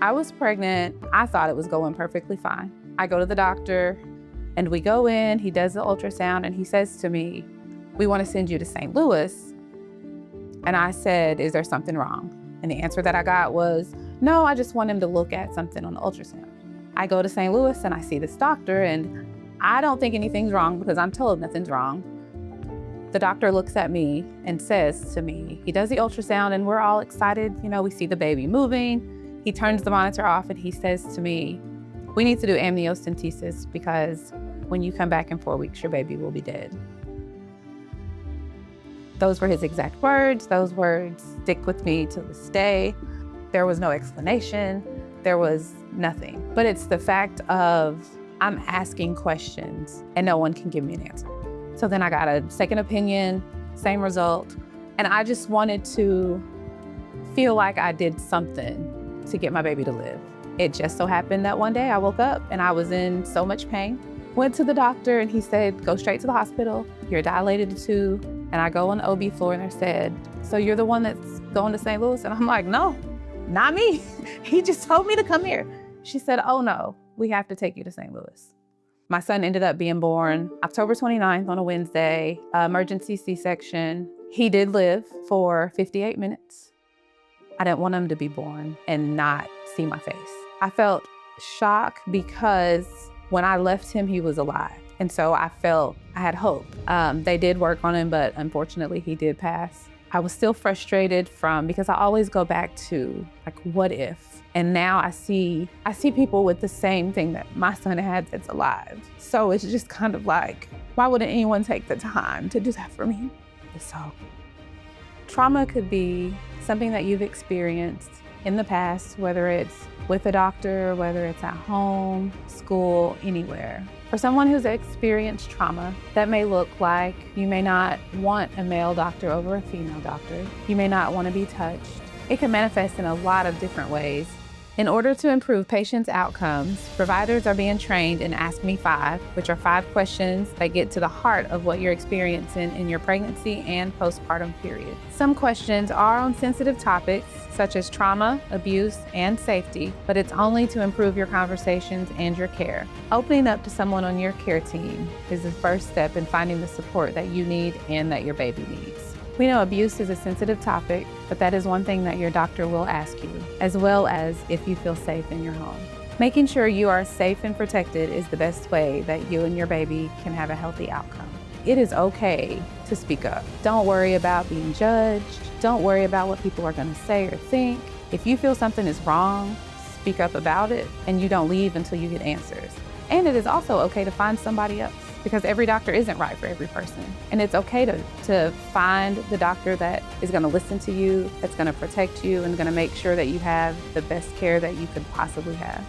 I was pregnant. I thought it was going perfectly fine. I go to the doctor and we go in, he does the ultrasound and he says to me, "We want to send you to St. Louis." And I said, "Is there something wrong?" And the answer that I got was, "No, I just want him to look at something on the ultrasound." I go to St. Louis and I see this doctor and I don't think anything's wrong because I'm told nothing's wrong. The doctor looks at me and says to me, he does the ultrasound and we're all excited. You know, we see the baby moving. He turns the monitor off and he says to me, "We need to do amniocentesis because when you come back in 4 weeks, your baby will be dead." Those were his exact words. Those words stick with me to this day. There was no explanation. There was nothing. But it's the fact of I'm asking questions and no one can give me an answer. So then I got a second opinion, same result. And I just wanted to feel like I did something to get my baby to live. It just so happened that one day I woke up and I was in so much pain. Went to the doctor and he said, "Go straight to the hospital. You're dilated to 2. And I go on the OB floor and they said, "So you're the one that's going to St. Louis?" And I'm like, "No, not me." He just told me to come here. She said, "Oh no, we have to take you to St. Louis." My son ended up being born October 29th on a Wednesday, emergency C-section. He did live for 58 minutes. I didn't want him to be born and not see my face. I felt shock because when I left him, he was alive. And so I felt I had hope. They did work on him, but unfortunately he did pass. I was still frustrated because I always go back to like, what if? And now I see people with the same thing that my son had that's alive. So it's just kind of like, why wouldn't anyone take the time to do that for me? So trauma could be something that you've experienced in the past, whether it's with a doctor, whether it's at home, school, anywhere. For someone who's experienced trauma, that may look like you may not want a male doctor over a female doctor. You may not want to be touched. It can manifest in a lot of different ways. In order to improve patients' outcomes, providers are being trained in Ask Me 5, which are 5 questions that get to the heart of what you're experiencing in your pregnancy and postpartum period. Some questions are on sensitive topics, such as trauma, abuse, and safety, but it's only to improve your conversations and your care. Opening up to someone on your care team is the first step in finding the support that you need and that your baby needs. We know abuse is a sensitive topic, but that is one thing that your doctor will ask you, as well as if you feel safe in your home. Making sure you are safe and protected is the best way that you and your baby can have a healthy outcome. It is okay to speak up. Don't worry about being judged. Don't worry about what people are going to say or think. If you feel something is wrong, speak up about it, and you don't leave until you get answers. And it is also okay to find somebody else, because every doctor isn't right for every person. And it's okay to find the doctor that is gonna listen to you, that's gonna protect you, and gonna make sure that you have the best care that you could possibly have.